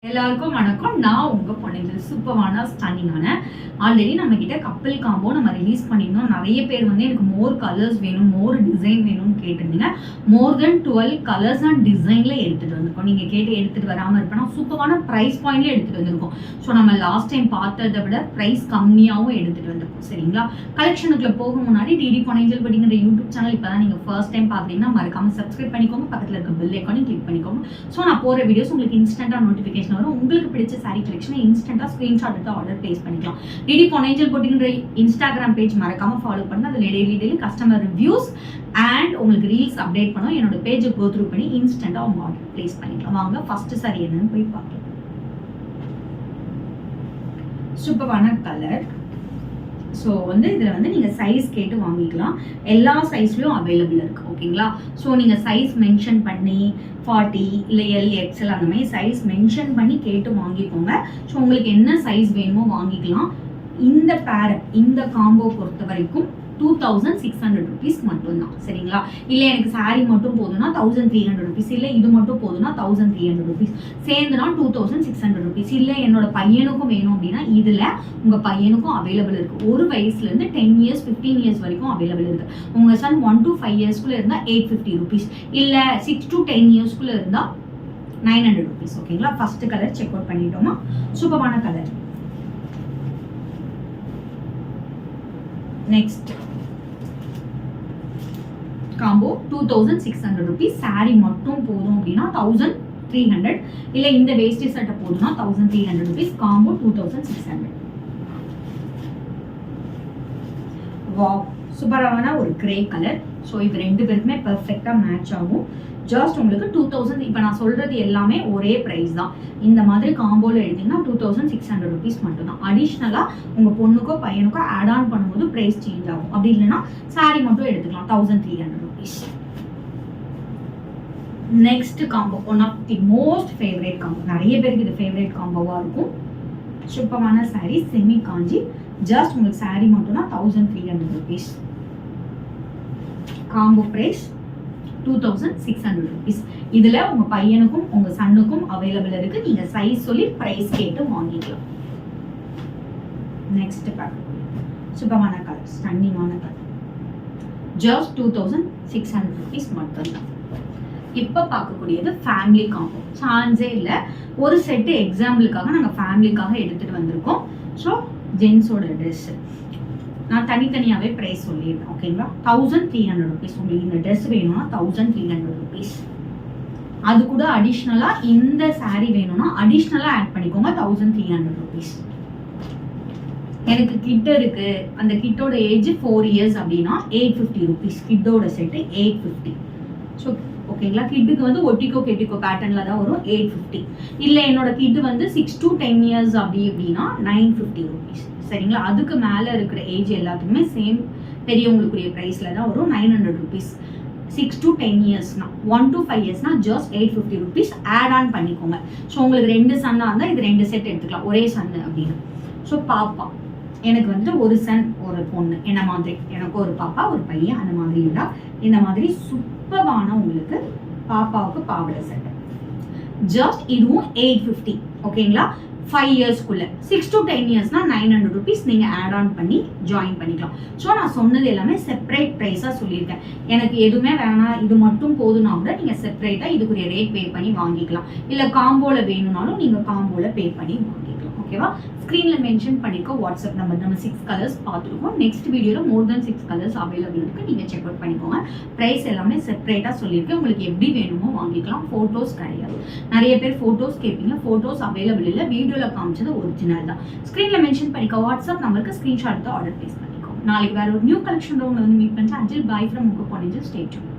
எல்லாருக்கும் வணக்கம். நான் உங்க பொண்ணு சூப்பரான ஸ்டன்னிங்கான ஆல்ரெடி நம்ம கிட்ட கப்பல் காம்போ நம்ம ரிலீஸ் பண்ணியிருந்தோம். நிறைய பேர் வந்து எனக்கு மோர் கலர்ஸ் வேணும், மோர் டிசைன் வேணும்னு கேட்டிருந்தீங்க. மோர் தென் 12 கலர்ஸ் அண்ட் டிசைன்ல எடுத்துட்டு வந்திருக்கோம். நீங்க கேட்டு எடுத்துட்டு வராமல் இருப்பேன்னா சூப்பரான ப்ரைஸ் பாயிண்ட்ல எடுத்துட்டு வந்திருக்கோம். ஸோ நம்ம லாஸ்ட் டைம் பார்த்ததை விட ப்ரைஸ் கம்மியாகவும் எடுத்துட்டு வந்திருக்கோம். சரிங்களா? கலெக்ஷனுக்குள்ள போக முன்னாடி டிடி பொன்னேஞ்சல் படிங்கிற யூடியூப் சேனல் இப்பதான் நீங்க ஃபர்ஸ்ட் டைம் பாக்குறீங்கன்னா மறக்காம சப்ஸ்கிரைப் பண்ணிக்கோங்க. பக்கத்துல இருக்க பெல் ஐக்கானையும் கிளிக் பண்ணிக்கோங்க. ஸோ நான் போற வீடியோஸ் உங்களுக்கு இன்ஸ்டன்டா நோட்டிஃபிகேஷன் வரும். உங்களுக்கு பிடிச்ச சாரி கலெக்ஷனை இன்ஸ்டன்டா ஸ்கிரீன்ஷாட் எடுத்து ஆர்டர் பிளேஸ் பண்ணிக்கலாம். டிடி பொன்னேஞ்சல் போட்டிங்கிற இன்ஸ்டாகிராம் பேஜ் மறக்காம ஃபாலோ பண்ணுங்க. அதுல டெய்லி கஸ்டமர் ரிவ்யூஸ் அண்ட் உங்களுக்கு ரீல்ஸ் அப்டேட் பண்ணுவோம். என்னோட பேஜை கோ த்ரூ பண்ணி இன்ஸ்டன்டா உங்க ஆர்டர் பிளேஸ் பண்ணிக்கலாம். வாங்க ஃபர்ஸ்ட் சாரி என்னன்னு போய் பார்க்கலாம். சூப்பரான கலர். ஸோ வந்து இதில் வந்து நீங்கள் சைஸ் கேட்டு வாங்கிக்கலாம். எல்லா சைஸ்லையும் அவைலபிள் இருக்குது. ஓகேங்களா? ஸோ நீங்கள் சைஸ் மென்ஷன் பண்ணி 40 இல்லை எல் எக்ஸ்எல் அந்த மாதிரி சைஸ் மென்ஷன் பண்ணி கேட்டு வாங்கிக்கோங்க. ஸோ உங்களுக்கு என்ன சைஸ் வேணுமோ வாங்கிக்கலாம். இந்த பேர் இந்த காம்போ பொறுத்த வரைக்கும் 2600 rupees மட்டும்தான். சரிங்களா? இல்லை எனக்கு சாரி மட்டும் போதும்னா 1300 rupees, இல்லை இது மட்டும் போதும்னா 1300 rupees, சேர்ந்துனா 2600 rupees. இல்லை என்னோட பையனுக்கும் வேணும் அப்படின்னா இதில் உங்கள் பையனுக்கும் அவைலபிள் இருக்குது. ஒரு வயசுலேருந்து 10 years 15 years வரைக்கும் அவைலபிள் இருக்குது. உங்கள் சன் 1 to 5 yearsக்குள்ளே இருந்தால் 850 rupees, இல்லை 6 to 10 yearsக்குள்ளே இருந்தால் 900 rupees. ஓகேங்களா? ஃபர்ஸ்ட் கலர் செக் அவுட் பண்ணிட்டோமா? சூப்பரான colour. Next combo 2600 rupees. Sari மட்டும் போதும் அப்படின்னா 1300, இல்லை இந்த வேஷ்டி சட்டை போதும்னா 1300 rupees. காம்போ 2600. வாவ், சூப்பரான ஒரு கிரே கலர். ஸோ இது ரெண்டு பேருக்குமே பெர்ஃபெக்டாக மேட்ச் ஆகும். ஜஸ்ட் உங்களுக்கு 2000. இப்போ நான் சொல்றது எல்லாமே ஒரே ப்ரைஸ் தான். இந்த மாதிரி காம்போல எடுத்தீங்கன்னா 2600 rupees மட்டும்தான். அடிஷ்னலாக உங்கள் பொண்ணுக்கோ பையனுக்கோ ஆட் ஆன் பண்ணும்போது ப்ரைஸ் சேஞ்ச் ஆகும். அப்படி இல்லைன்னா சாரி மட்டும் எடுத்துக்கலாம் 1300 rupees. Next combo one of the most favourite combo. நிறைய பேருக்கு இது ஃபேவரேட் காம்போவாக இருக்கும். சூப்பரான சாரி, செமி காஞ்சி. ஜஸ்ட் உங்களுக்கு சாரி மட்டும்னா 1300 rupees. Combo price 2600 rupees. இதுல உங்க பையனுக்கும் உங்க சன்னுக்கும் அவைலபிள் இருக்கு. நீங்க சைஸ் சொல்லி பிரைஸ் கேட்டு வாங்கிக்கலாம். நெக்ஸ்ட் பார்க்க சூப்பரான கலர், ஸ்டன்னிங்கான கலர். ஜஸ்ட் 2600 rupees மட்டும்தான். இப்ப பார்க்கக்கூடியது ஃபேமிலி காம்போ. சான்ஸே இல்லை. ஒரு செட்டு எக்ஸாம்பிளுக்காக நாங்கள் ஃபேமிலிக்காக எடுத்துட்டு வந்திருக்கோம். ஸோ ஜென்ஸோட ட்ரெஸ் நான் தனித்தனியாகவே ப்ரைஸ் சொல்லியிருந்தேன். ஓகேங்களா? 1300 rupees. உங்களுக்கு இந்த ட்ரெஸ் வேணும்னா 1300 rupees. அது கூட அடிஷ்னலாக இந்த சாரீ வேணும்னா அடிஷ்னலாக ஆட் பண்ணிக்கோங்க 1300 rupees. எனக்கு கிட் இருக்கு, அந்த கிட்டோட ஏஜ் 4 years அப்படின்னா 850 rupees. கிட்டோட செட்டு 850. ஸோ ஓகேங்களா? கிட்டுக்கு வந்து ஒட்டிக்கோ கெட்டிக்கோ பேட்டர்னில் தான் வரும் 850. இல்லை என்னோட கிட்டு வந்து 6 to 10 years அப்படி அப்படின்னா 950 rupees. சரிங்களா? அதுக்கு மேலே இருக்கிற ஏஜ் எல்லாத்துக்குமே சேம் பெரியவங்களுக்குரிய ப்ரைஸில் தான் வரும் 900 rupees. 6 to 10 yearsனா 1 to 5 yearsனா ஜஸ்ட் 850 rupees ஆட் ஆன் பண்ணிக்கோங்க. ஸோ உங்களுக்கு 2 சன்னாக இருந்தால் இது 2 செட் எடுத்துக்கலாம், ஒரே சன்னு அப்படின்னு. ஸோ பாப்பா எனக்கு வந்து ஒரு சன் ஒரு பொண்ணு, என்ன மாதிரி எனக்கு ஒரு பாப்பா ஒரு பையன், அந்த மாதிரி இருந்தால் இந்த மாதிரி சூப்பரான உங்களுக்கு பாப்பாவுக்கு பாவாடை செட். ஜஸ்ட் இதுவும் 850. ஓகேங்களா? 5 yearsக்குள்ள 6 to 10 yearsனா 900 rupees நீங்கள் ஆட் ஆன் பண்ணி ஜாயின் பண்ணிக்கலாம். ஸோ நான் சொன்னது எல்லாமே செப்பரேட் ப்ரைஸாக சொல்லியிருக்கேன். எனக்கு எதுவுமே வேணாம் இது மட்டும் போதுன்னா கூட நீங்கள் செப்பரேட்டாக இதுக்குரிய ரேட் பே பண்ணி வாங்கிக்கலாம். இல்லை காம்போவில் வேணும்னாலும் நீங்கள் காம்போவில் பே பண்ணி வாங்கிக்கலாம். ஓகேவா? ஸ்க்ரீனில் மென்ஷன் பண்ணிக்கோ வாட்ஸ்அப் நம்பர். நம்ம 6 கலர்ஸ் பார்த்துருக்கோம். நெக்ஸ்ட் வீடியோவில் மோர் தென் 6 கலர்ஸ் அவைலபிள் இருக்குது. நீங்கள் செக் அவுட் பண்ணிக்கோங்க. ப்ரைஸ் எல்லாமே செப்பரேட்டாக சொல்லியிருக்கேன். உங்களுக்கு எப்படி வேணுமோ வாங்கிக்கலாம். ஃபோட்டோஸ் கிடையாது. நிறைய பேர் ஃபோட்டோஸ் கேட்பீங்க. ஃபோட்டோஸ் அவைலபிள் இல்லை. வீடியோவில் காமிச்சது ஒரிஜினல் தான். ஸ்க்ரீனில் மென்ஷன் பண்ணிக்கோ வாட்ஸ்அப் நம்பருக்கு ஸ்க்ரீன்ஷாட் எடுத்து ஆர்டர் பிளேஸ் பண்ணிக்கோ. நாளைக்கு வேறு ஒரு நியூ கலெக்ஷன் உங்களை வந்து மீட் பண்ணி அஜில் பாய் ஃப்ரம் உங்கள் பொன்னேஞ்சல். Stay tune.